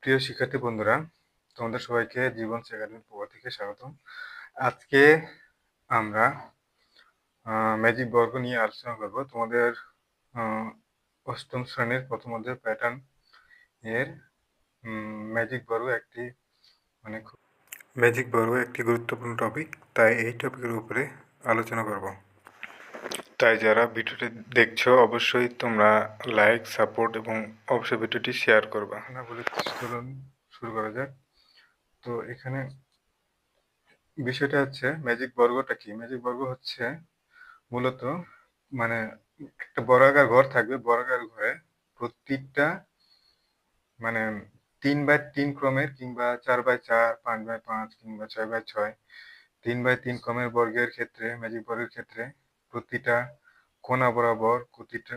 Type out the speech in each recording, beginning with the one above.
প্রিয় শিক্ষার্থী বন্ধুরা, তোমাদের সবাইকে জীবন একাডেমির পক্ষ থেকে স্বাগতম। আজকে আমরা ম্যাজিক বর্গ নিয়ে আলোচনা করব। তোমাদের অষ্টম শ্রেণীর প্রথম অধ্যায় প্যাটার্ন এর ম্যাজিক বর্গ একটি গুরুত্বপূর্ণ টপিক, তাই এই টপিকের উপরে আলোচনা করব। তাই যারা ভিডিওটি দেখছো অবশ্যই তোমরা লাইক, সাপোর্ট এবং অবশ্যই ভিডিওটি শেয়ার করবা। চলুন শুরু করা যাক। তো এখানে বিষয়টা হচ্ছে ম্যাজিক বর্গটা কি? ম্যাজিক বর্গ হচ্ছে মূলত মানে একটা বর্গাকার ঘর থাকবে। বর্গাকার ঘরে প্রত্যেকটা মানে 3/3 ক্রমের কিংবা 4/4, 5/5 কিংবা 6/6, 3/3 ক্রমের বর্গের ক্ষেত্রে, ম্যাজিক বর্গের ক্ষেত্রে প্রতিটা কোণা বরাবর প্রতিটা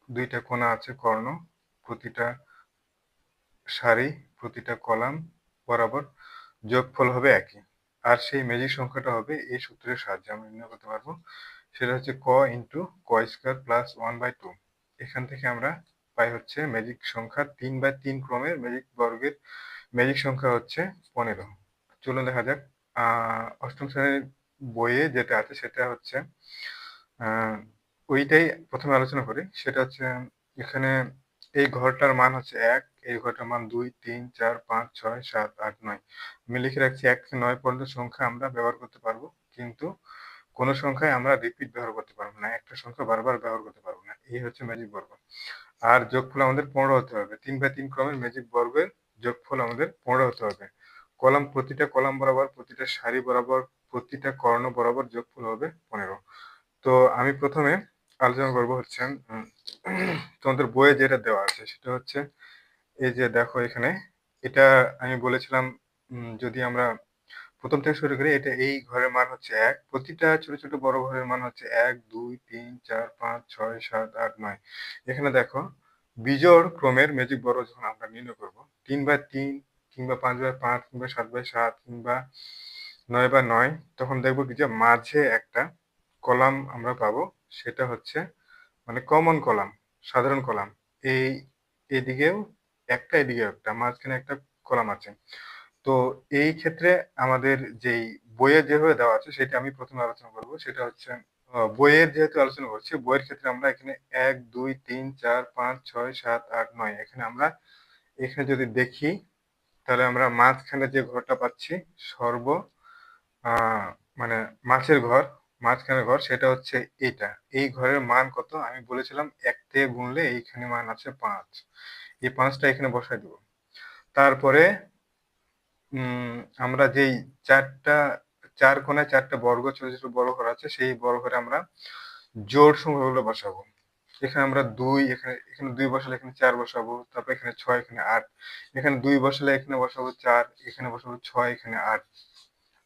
দুইটা কোণা আছে কর্ণ, প্রতিটা সারি, প্রতিটা কলাম বরাবর যোগফল হবে একই। আর সেই ম্যাজিক সংখ্যাটা হবে এই সূত্রের সাহায্যে আমরা নির্ণয় করতে পারবো। সেটা হচ্ছে ক ইন্টু ক স্কোয়ার প্লাস 1/2। এখান থেকে আমরা পাই হচ্ছে ম্যাজিক সংখ্যা 3/3 ক্রমের ম্যাজিক বর্গের ম্যাজিক সংখ্যা হচ্ছে 15। চলুন দেখা যাক। অষ্টম শ্রেণীর বইয়ে যেটা আছে সেটা হচ্ছে ওইটাই প্রথমে আলোচনা করি। সেটা হচ্ছে এখানে এই ঘরটার মান হচ্ছে 1, এই ঘরটার মান 2, 3, 4, 5, 6, 7, 8, 9। আমি লিখে রাখছি 1 থেকে 9 পর্যন্ত সংখ্যা আমরা ব্যবহার করতে পারবো, কিন্তু কোন সংখ্যায় আমরা রিপিট ব্যবহার করতে পারবো না, একটা সংখ্যা বারবার ব্যবহার করতে পারবো না। এই হচ্ছে ম্যাজিক বর্গ। আর যোগফল আমাদের 15 হতে হবে। 3/3 ক্রমের ম্যাজিক বর্গের যোগফল আমাদের 15 হতে হবে। প্রতিটা কলাম বরাবর, প্রতিটা সারি বরাবর, প্রতিটা কর্ণ বরাবর যোগফল হবে 15। তো আমি প্রথমে আলোচনা করবো হচ্ছে তোমাদের বইয়ে যেটা দেওয়া আছে সেটা হচ্ছে এই যে দেখো এখানে, এটা আমি বলেছিলাম যদি আমরা প্রথম থেকে শুরু করি, এটা এই ঘরের মান হচ্ছে 1, প্রতিটা ছোট ছোট বড় ঘরের মান হচ্ছে 1, 2, 3, 4, 5, 6, 7, 8, 9। এখানে দেখো বিজোড় ক্রমের ম্যাজিক বর্গ যখন আমরা নির্ণয় করব, 3/3 কিংবা 5/5 কিংবা 7/7 কিংবা 9/9, তখন দেখবো কি যে মাঝে একটা কলাম আমরা পাবো। সেটা হচ্ছে মানে কমন কলাম, সাধারণ কলাম। এই এদিকেও একটা, এদিকেও একটা, মাঝখানে একটা কলাম আছে। তো এই ক্ষেত্রে আমাদের যেই বইয়ে যেভাবে দেওয়া আছে সেটা আমি প্রথমে আলোচনা করব। সেটা হচ্ছে বইয়ের যেহেতু আলোচনা করছি, বইয়ের ক্ষেত্রে আমরা এখানে 1, 2, 3, 4, 5, 6, 7, 8, 9, এখানে আমরা এখানে যদি দেখি তাহলে আমরা মাঝখানে যে ঘরটা পাচ্ছি সর্ব আহ মানে মাছের ঘর, মাঝখানের ঘর, সেটা হচ্ছে এইটা। এই ঘরের মান কত? আমি বলেছিলাম 1 দিয়ে গুনলে এইখানে মান আছে 5। এই 5টা এখানে বসাই দেব। তারপরে আমরা যেই চার কোণায় 4টা বর্গ, ছোট ছোট বড় ঘর আছে, সেই বড় ঘরে আমরা জোড় সংখ্যাগুলো বসাবো। এখানে আমরা 2, এখানে 2 বসালে এখানে 4 বসাবো, তারপর এখানে 6, এখানে 8, এখানে 2 বসালে এখানে বসাবো 4, এখানে বসাবো 6, এখানে 8।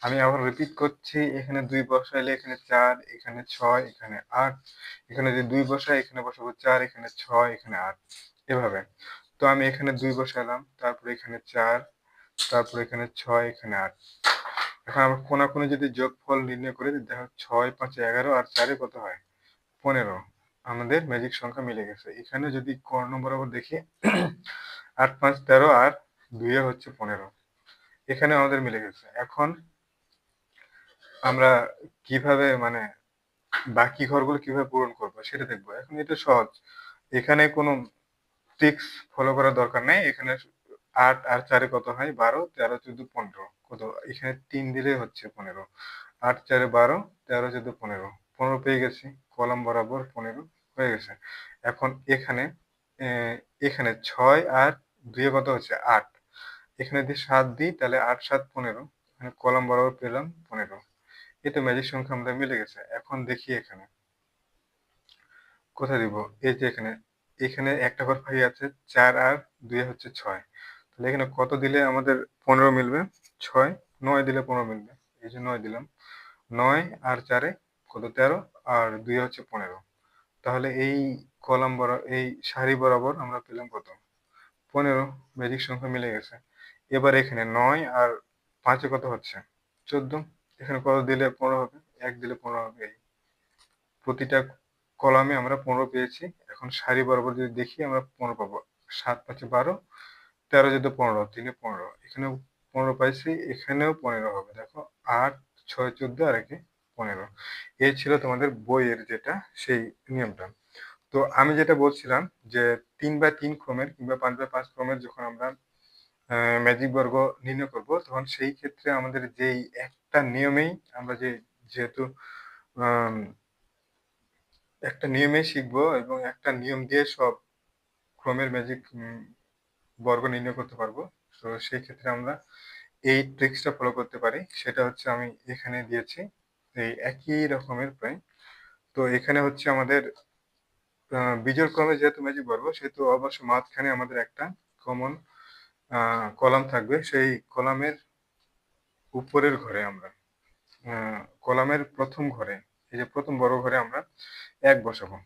আমি আবার রিপিট করছি, এখানে 2 বসাইলে এখানে 4, এখানে 6, এখানে 8, এখানে যদি 2 বসাই এখানে বসাবো 4, এখানে 6, এখানে 8, এভাবে। তো আমি এখানে 2 বসালাম, তারপরে এখানে 4, তারপরে এখানে 6, এখানে 8। এখন আমরা কোনাকুনি যদি যোগফল নির্ণয় করি, দেখো 6, 5, 11 আর 4 কত হয়? 15। আমাদের ম্যাজিক সংখ্যা মিলে গেছে। এখানে যদি কর্ণ বরাবর দেখি 8, 5, 13 আর 2 হচ্ছে 15। এখানে আমাদের মিলে গেছে। এখন আমরা কিভাবে মানে বাকি ঘরগুলো কিভাবে পূরণ করবো সেটা দেখবো। এখন এটা সহজ, এখানে কোনো ট্রিক্স ফলো করার দরকার নেই। এখানে 8 আর 4 কত হয়? 12, 13, 14, 15। কত? এখানে 3 দিলে হচ্ছে 15। 8, 4, 12, 13, 14, 15। 15 পেয়ে গেছি, কলাম বরাবর 15 হয়ে গেছে। এখন এখানে এখানে 6 আর 2 কত হচ্ছে? 8। এখানে যদি 7 দিই তাহলে 8, 7, 15। এখানে কলাম বরাবর পেলাম 15। এই তো ম্যাজিক সংখ্যা আমাদের মিলে গেছে। এখন দেখি এখানে কোথায় দিব? এই যে এখানে, এখানে একটা ঘর খালি আছে, 4 আর 2 হচ্ছে 6। তাহলে এখানে কত দিলে আমাদের 15 মিলবে? 6, 9 দিলে 15 মিলবে। এই যে 9 দিলাম। 9 আর 4 কত? 13 আর 2 হচ্ছে 15। তাহলে এই এই সারি বরাবর আমরা পেলাম কত? 15। ম্যাজিক সংখ্যা মিলে গেছে। এবার এখানে 9 আর 5 কত হচ্ছে? 14। এখানে কত দিলে 15 হবে? 1 দিলে 15 হবে। এই প্রতিটা কলামে আমরা 15 পেয়েছি। এখন সারি বরাবর যদি দেখি আমরা 15 পাবো। 7 5 12, 13 14 15, 3 এ 15, এখানেও 15 পাইছি, এখানেও 15 হবে। দেখো 8 6 14 আর একে 15। এই ছিল তোমাদের বইয়ের যেটা সেই নিয়মটা। তো আমি যেটা বলছিলাম যে 3/3 ক্রমের কিংবা 5/5 ক্রমের যখন আমরা ম্যাজিক বর্গ নির্ণয় করব, তখন সেই ক্ষেত্রে আমাদের যেই একটা নিয়মেই আমরা যেহেতু আম একটা নিয়মেই শিখবো এবং একটা নিয়ম দিয়ে সব ক্রমের ম্যাজিক বর্গ নির্ণয় করতে পারবো। তো সেই ক্ষেত্রে আমরা এই ট্রিক্সটা ফলো করতে পারি। সেটা হচ্ছে আমি এখানে দিয়েছি। এই একই রকমের প্রায়। তো এখানে হচ্ছে আমাদের বিজোড় ক্রমে যেহেতু ম্যাজিক বর্গ, সেহেতু অবশ্যই মাঝখানে আমাদের একটা কমন কলাম থাকবে। সেই কলামের উপরের ঘরে আমরা কলামের ১ম ঘরে, এই যে ১ম বড় ঘরে আমরা ১ বসাবো।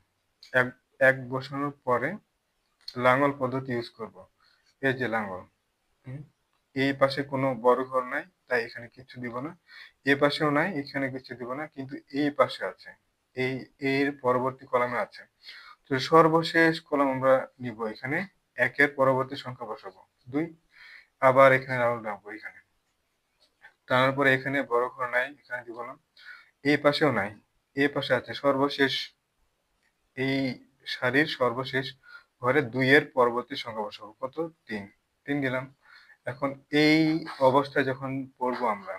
১ ১ বসানোর পরে লাঙল পদ্ধতি ইউজ করব। এই যে লাঙল। হুম? এই পাশে কোনো বড় ঘর নাই, তাই এখানে কিচ্ছু দিব না। এ পাশেও নাই, এখানে কিছু দিব না। কিন্তু এই পাশে আছে। এই এর পরবর্তী কলামে আছে। তো সর্বশেষ কলাম আমরা নিব এখানে। ১ এর পরবর্তী সংখ্যা বসাবো ২। আবার এখানে লাঙল টানবো এখানে। টানার পরে এখানে বড় ঘর নাই, এখানে দিব না। এই পাশেও নাই। এই পাশে আছে সর্বশেষ, এই সারির সর্বশেষ ঘরে ২ এর পরবর্তী সংখ্যা বসাবো। কত? ৩। ৩ দিলাম। এখন এই অবস্থায় যখন পড়বো আমরা,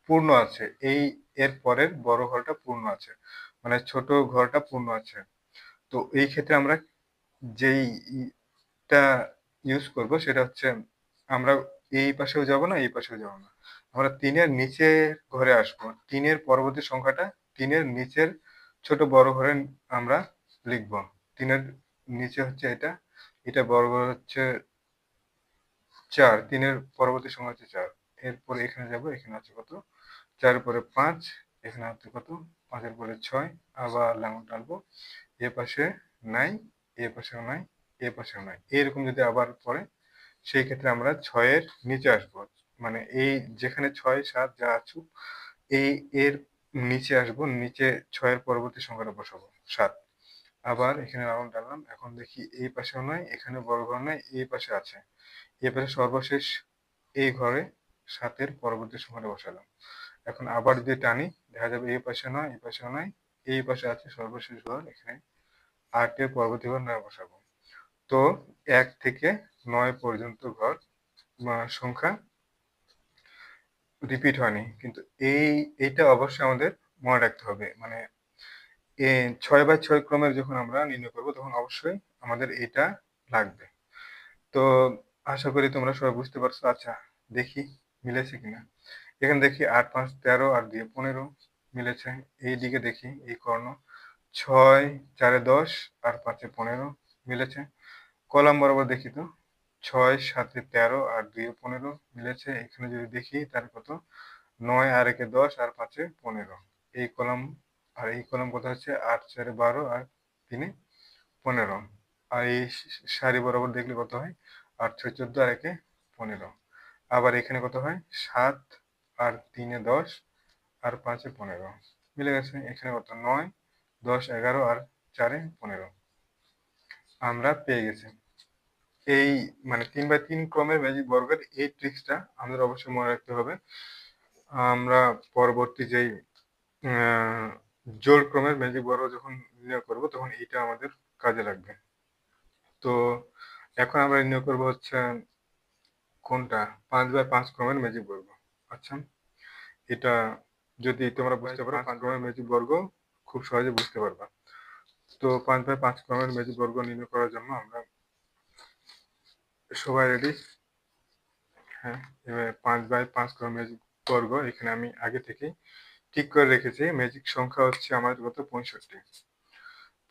পূর্ণ আছে। এই এর পরের বড় ঘরটা পূর্ণ আছে। মানে ছোট ঘরটা পূর্ণ আছে। তো এই ক্ষেত্রে আমরা যেই টা ইউজ করব সেটা হচ্ছে আমরা এই পাশেও যাব না, এই পাশেও যাব না। আমরা ৩ এর নিচের ঘরে আসবো। ৩ এর পরবর্তী সংখ্যাটা ৩ এর নিচের ছোট বড় ঘরে আমরা লিখব। ৩ এর নিচে হচ্ছে এটা, এটা বড় ঘর হচ্ছে ৪, ৩ এর পরবর্তী সংখ্যা হচ্ছে ৪। এরপরে এখানে যাব, এখানে আছে কত? ৪ এর পরে ৫, এখানে আছে কত? ৫ এর পরে ৬, আবার লাঙল টানবো। এ পাশে নাই, এ পাশেও নাই, এ পাশেও নাই। এরকম যদি আবার পড়ে, সেই ক্ষেত্রে আমরা ৬ এর নিচে আসবো। মানে এই যেখানে ৬, ৭ যা আছুক, এই এর নিচে আসবো। নিচে ৬ এর পরবর্তী সংখ্যাটা বসাবো ৭। আবার এখানে রাউন্ড টানলাম। এখন দেখি এই পাশেও নাই, এখানে বড় ঘর নাই, এই পাশে আছে। এই পাশে সর্বশেষ এই ঘরে ৭ এর পরবর্তী সংখ্যাটা বসালাম। এখন আবার যদি টানি, দেখা যাবে এই পাশে নয়, এই পাশেও নাই, এই পাশে আছে সর্বশেষ ঘর, এখানে ৮ এর পরবর্তী ঘর ৯ বসাবো। তো ১ থেকে ৯ পর্যন্ত ঘর সংখ্যা রিপিট হয়নি। কিন্তু এইটা অবশ্যই আমাদের মনে রাখতে হবে। মানে ৬/৬ ক্রমের যখন আমরা নির্ণয় করব, তখন অবশ্যই আমাদের এটা লাগবে। তো আশা করি তোমরা সবাই বুঝতে পারছো। আচ্ছা, দেখি মিলেছে কিনা। এখানে দেখি ৮ ৫ ১৩ আর ২ ১৫ মিলেছে। এইদিকে দেখি এই কর্ণ ৬ ৪ এ ১০ আর ৫ এ ১৫ মিলেছে। কলাম বরাবর দেখি তো ৬ ৭ এ ১৩ আর ২ এ ১৫ মিলেছে। এখানে যদি দেখি তাহলে কত? ৯ আর ১ এ ১০ আর ৫ এ ১৫। এই কলাম আর এই কলাম কত হচ্ছে? ৮ ৪ এ ১২ আর ৩ এ ১৫। আর এই সারি বরাবর দেখলে কত হয়? ৮ ৬ ১৪ আর ১ এ ১৫। আবার এখানে কত হয়? ৭ আর ৩ এ ১০ আর ৫ এ ১৫। মিলে গেছে। এখানে কত? ৯ ১০ ১১ আর ৪ এ ১৫। আমরা পেয়ে গেছি। এই মানে ৩/৩ ক্রমের ম্যাজিক বর্গের এই ট্রিক্সটা আমাদের অবশ্যই মনে রাখতে হবে। আমরা পরবর্তী যেই আহ, জোড় ক্রমের ম্যাজিক বর্গ যখন নির্ণয় করব, তখন এইটা আমাদের কাজে লাগবে। তো এখন আমরা নির্ণয় করব হচ্ছে কোনটা? ৫/৫ ক্রমের ম্যাজিক বর্গ। আচ্ছা, এটা যদি তোমরা বুঝতে পারো, ৫ ক্রমের ম্যাজিক বর্গ খুব সহজে বুঝতে পারবা। তো ৫/৫ ক্রমের ম্যাজিক বর্গ নির্ণয় করার জন্য আমরা সবাই রেডি? হ্যাঁ, এবার ৫/৫ ক্রমের ম্যাজিক বর্গ এখানে আমি আগে থেকেই ঠিক করে রেখেছি। ম্যাজিক সংখ্যা হচ্ছে আমার কত? ৬৫।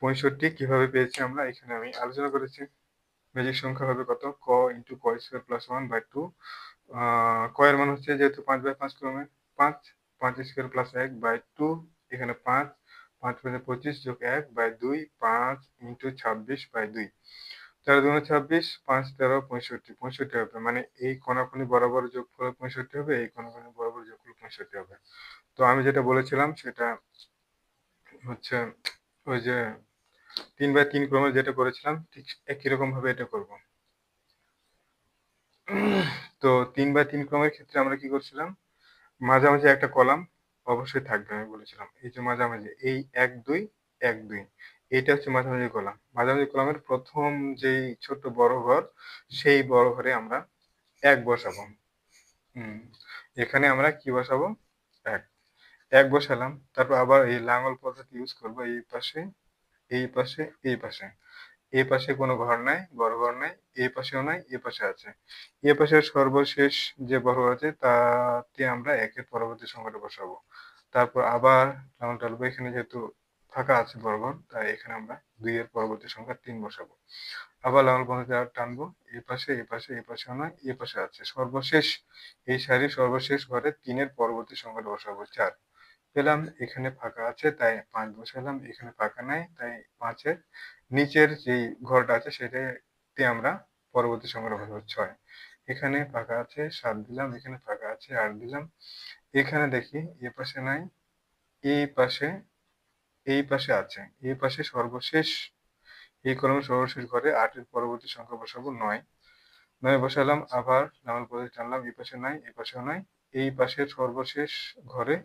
৬৫ কিভাবে পেয়েছি আমরা, এখানে আমি আলোচনা করেছি। ম্যাজিক সংখ্যা হবে কত? ক ইন্টু ক স্কোয়ার প্লাস 1/2। ক এর মান হচ্ছে যেহেতু ৫/৫ ক্রমের ৫, ৫ স্কোয়ার প্লাস 1/2। এখানে ৫, ৫ ৫ ২৫ যোগ 1/2, ৫ ইন্টু ২৬/2। ৪ ২ ২৬, ৫ ১৩ ৬৫। ৬৫ হবে। মানে এই কোণাকুনি বরাবর যোগ করলে ৬৫ হবে, এই কোণাকুনি বরাবর যোগ করলে ৬৫ হবে। তো আমি যেটা বলেছিলাম সেটা হচ্ছে ওই যে 3/3 ক্রমে যেটা করেছিলাম ঠিক একই রকম ভাবে এটা করব। তো 3/3 ক্রমের ক্ষেত্রে আমরা কি করছিলাম? মাঝামাঝি একটা কলাম অবশ্যই থাকবে আমি বলেছিলাম। এই যে মাঝামাঝি এই ১, ২, ১, ২ এইটা হচ্ছে মাঝামাঝি কলাম। মাঝামাঝি কলামের ১ম যেই ছোট্ট বড় ঘর, সেই বড় ঘরে আমরা ১ বসাবো। হুম। এখানে আমরা কি বসাবো? ১। ১ বসালাম। তারপর আবার এই লাঙল পদ্ধতি ইউজ করব এই পাশে, এই পাশে, এই পাশে। এই পাশে কোনো ঘর নাই, বড় ঘর নাই। এই পাশেও নাই, এ পাশে আছে। এ পাশের সর্বশেষ যে বড় ঘর আছে তাতে আমরা ১ এর পরবর্তী সংখ্যাটা বসাবো। তারপর আবার লাঙল টানবো। এখানে যেহেতু ফাঁকা আছে বড় ঘর, তাই এখানে আমরা ২ এর পরবর্তী সংখ্যা ৩ বসাবো। আবার লাঙল পদ্ধতি আর টানবো। এ পাশে, এ পাশে, এ পাশেও নয়, এ পাশে আছে। সর্বশেষ এই সারির সর্বশেষ ঘরে ৩ এর পরবর্তী সংখ্যাটা বসাবো ৪। পেলাম এখানে ফাঁকা আছে তাই ৫ বসালাম। এখানে ফাঁকা নাই তাই ৫ এর নিচের যেই ঘরটা আছে সেটাতে আমরা পরবর্তী সংখ্যাটা বসাবো ৬। এখানে ফাঁকা আছে ৭ দিলাম, এখানে ফাঁকা আছে ৮ দিলাম। এখানে দেখি এ পাশে নাই, এই পাশে, এই পাশে আছে। এই পাশে সর্বশেষ এই কলমের সর্বশেষ ঘরে ৮ এর পরবর্তী সংখ্যা বসাবো ৯। ৯ বসালাম আবার লাঙল পদ্ধতি টানলাম। এই পাশে নাই, এই পাশেও নাই। এই পাশের সর্বশেষ ঘরে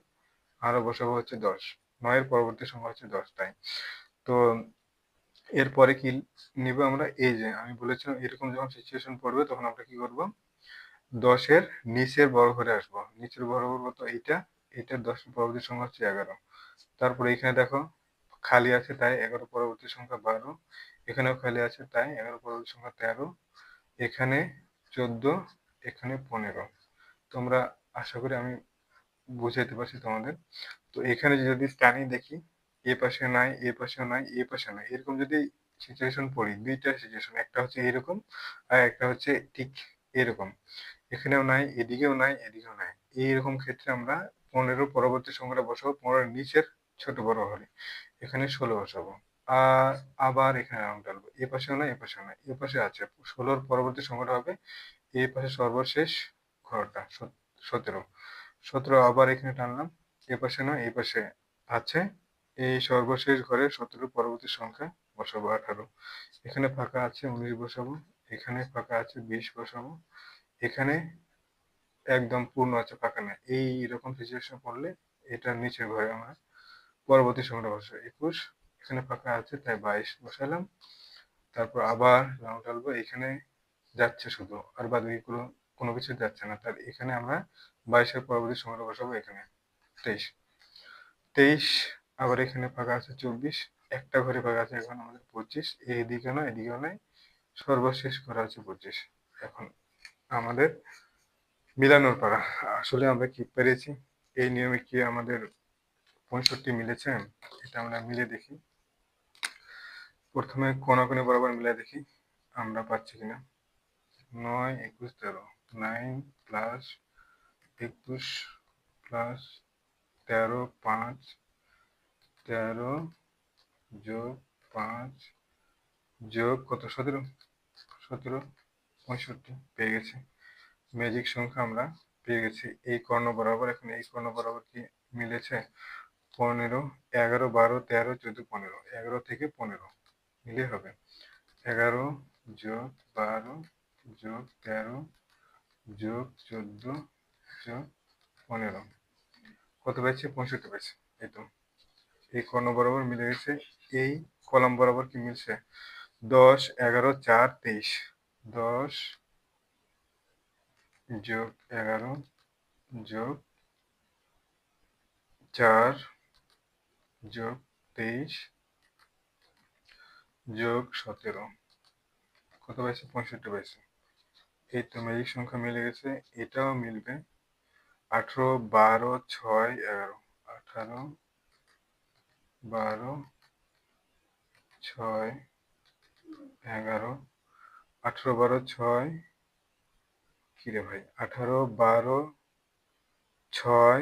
আরো বসাবো হচ্ছে ১০। ৯ এর পরবর্তী সংখ্যা হচ্ছে ১০ তাই। তো এরপরে কি নিব আমরা? এই যে আমি বলেছিলাম এরকম যখন সিচুয়েশন পড়বে তখন আমরা কি করব? ১০ এর নিচের বড় ঘরে আসবো। নিচের বড় ঘর কত? এইটা। এটার ১০ এর পরবর্তী সংখ্যা হচ্ছে ১১। তারপরে এখানে দেখো খালি আছে তাই ১১ পরবর্তী সংখ্যা ১২। এখানেও খালি আছে তাই ১১ পরবর্তী সংখ্যা ১৩। এখানে ১৪, এখানে ১৫। তোমরা আশা করি আমি বুঝাইতে পারছি তোমাদের। তো এখানে যদি টানি দেখি এ পাশে নাই, এ পাশেও নাই, এ পাশে নাই। এরকম যদি সিচুয়েশন পড়ি, ২ টা সিচুয়েশন। একটা হচ্ছে এরকম আর একটা হচ্ছে ঠিক এরকম। এখানেও নাই, এদিকেও নাই, এদিকেও নাই। এইরকম ক্ষেত্রে আমরা ১৫ পরবর্তী সংখ্যাটা বসাবো ১৫ এর নিচের ছোট বড় ঘরে। এখানে ১৬ বসাবো। আর আবার এখানে রং টানবো। এ পাশেও নাই, এ পাশেও নাই। এ পাশে আছে। ১৬ এর পরবর্তী সংখ্যাটা হবে এই পাশে সর্বশেষ ঘরটা ১৭। ১৭ আবার এখানে টানলাম। এ পাশে নয়, এই পাশে আছে। এই সর্বশেষ ঘরে ১৭ পরবর্তী সংখ্যা বসাবো ১৮। এখানে ফাঁকা আছে ১৯ বসাবো। এখানে ফাঁকা আছে ২০ বসাবো। এখানে একদম পূর্ণ আছে, ফাঁকা নাই। এইরকম সিচুয়েশন পড়লে এটার নিচের ঘরে আমরা পরবর্তী সংখ্যাটা বসাবো ২১। এখানে ফাঁকা আছে তাই ২২ বসালাম। তারপর আবার রং টানবো। এখানে যাচ্ছে শুধু, আর বাদবাকি কোনো কিছু যাচ্ছে না। তার এখানে আমরা ২২ এর পরবর্তী সংখ্যাটা বসাবো এখানে ২৩। ২৩ আবার এখানে ফাঁকা আছে ২৪। একটা ঘরে ফাঁকা আছে এখন আমাদের ২৫। এইদিকে নয়, এদিকেও নাই। সর্বশেষ ঘরে আছে ২৫। এখন আমাদের মিলানোর পালা। আসলে আমরা কি পেরেছি? এই নিয়মে কি আমাদের ৬৫ মিলেছে? এটা আমরা মিলে দেখি। প্রথমে কোনাকুনি বরাবর মিলাই দেখি আমরা পাচ্ছি কিনা। ৯, ২১, ১৩। ৯ প্লাস ২১ প্লাস ১৩, ৫, ১৩ যোগ ৫ যোগ কত? ১৭। ১৭, ৬৫ পেয়ে গেছি। ম্যাজিক সংখ্যা আমরা পেয়ে গেছি। এই কর্ণ বরাবর, এখন এই কর্ণ বরাবর কি মিলেছে? ১৫, ১১, ১২, ১৩, ১৪, ১৫। ১১ থেকে ১৫ মিলে হবে ১১ যোগ ১২ যোগ ১৩ যোগ ১৪ যোগ ১৫। কত পাইছি? ৬৫ পাইছি। এই তো এই কর্ণ বরাবর মিলে গেছে। এই কলাম বরাবর কি মিলছে? ১০, ১১, ৪, ২৩। ১০ যোগ ১১ যোগ ৪ যোগ ২৩ যোগ ১৭। কত পাইছে? ৬৫ পাইছে। এই তো ম্যাজিক সংখ্যা মিলে গেছে। এটাও মিলবে। ১৮, ১২, ৬, ১১। ১৮, ১২, ৬, ১১। ১৮, ১২, ৬ কিরে ভাই? ১৮, ১২, ৬,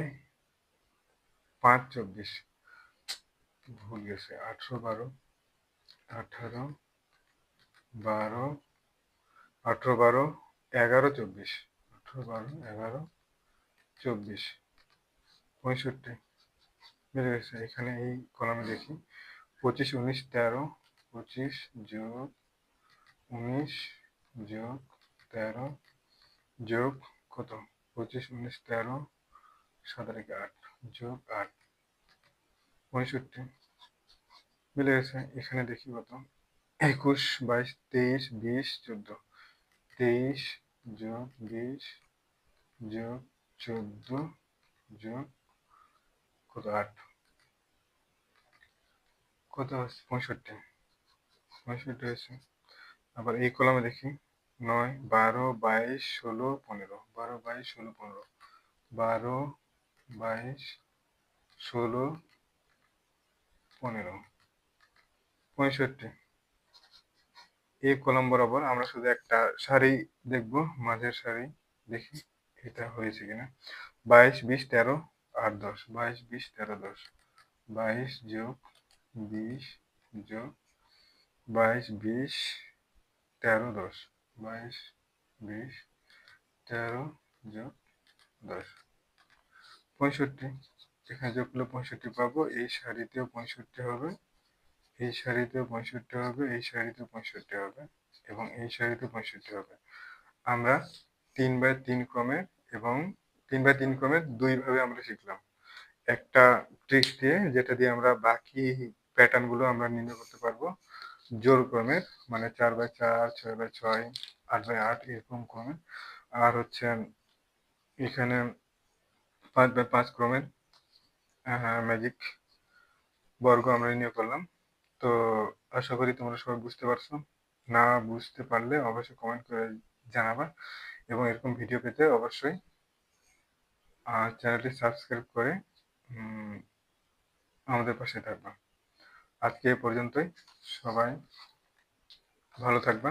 ৫, ২৪। ভুল গেছে। ১৮, ১২, ১৮, ১২, ১৮, ১২, ১১, ২৪। ১৮, ১২, ১১, ২৪। ৬৫ মিলে গেছে। এখানে এই কলামে দেখি ২৫, ১৯, ১৩, 25 যোগ 19 যোগ 13 যোগ কত 25 19 13 7 আর 8 যোগ 8 65 মিলে গেছে। এখানে দেখি কত 21 22 23 20 14 23 যোগ 20 যোগ 14 যোগ কত 8 কত হচ্ছে 65 হয়েছে। আবার এই কলামে দেখি 9 12 22 16 15 12 22 16 15 12 22 16 15 65 এই কলাম বরাবর আমরা শুধু একটা সারি দেখব, মাঝের সারি দেখি এটা হয়েছে কিনা। 22 20 13 8 10 22 20 13 10 22 যোগ 20 যোগ 22 20 13 10 22 20 13 যোগ 10 65 এখানে যোগ করলে 65 পাবো। এই সারিতেও 65 হবে, এই সারিতেও 65 হবে, এই সারিতেও 65 হবে এবং এই সারিতেও 65 হবে। আমরা 3/3 ক্রমে এবং 3/3 ক্রমে দুই ভাবে আমরা শিখলাম। একটা ট্রিক্স দিয়ে, যেটা দিয়ে আমরা বাকি প্যাটার্ন গুলো আমরা নির্ণয় করতে পারবো জোড় ক্রমের, মানে 4/4 6/6 8/8 এরকম ক্রমে। আর হচ্ছে এখানে 5/5 ক্রমের ম্যাজিক বর্গ আমরা নির্ণয় করলাম। তো আশা করি তোমরা সবাই বুঝতে পারছো। না বুঝতে পারলে অবশ্যই কমেন্ট করে জানাবা এবং এরকম ভিডিও পেতে অবশ্যই চ্যানেলটি সাবস্ক্রাইব করে আমাদের পাশে থাকবা। আজকে এ পর্যন্তই, সবাই ভালো থাকবা।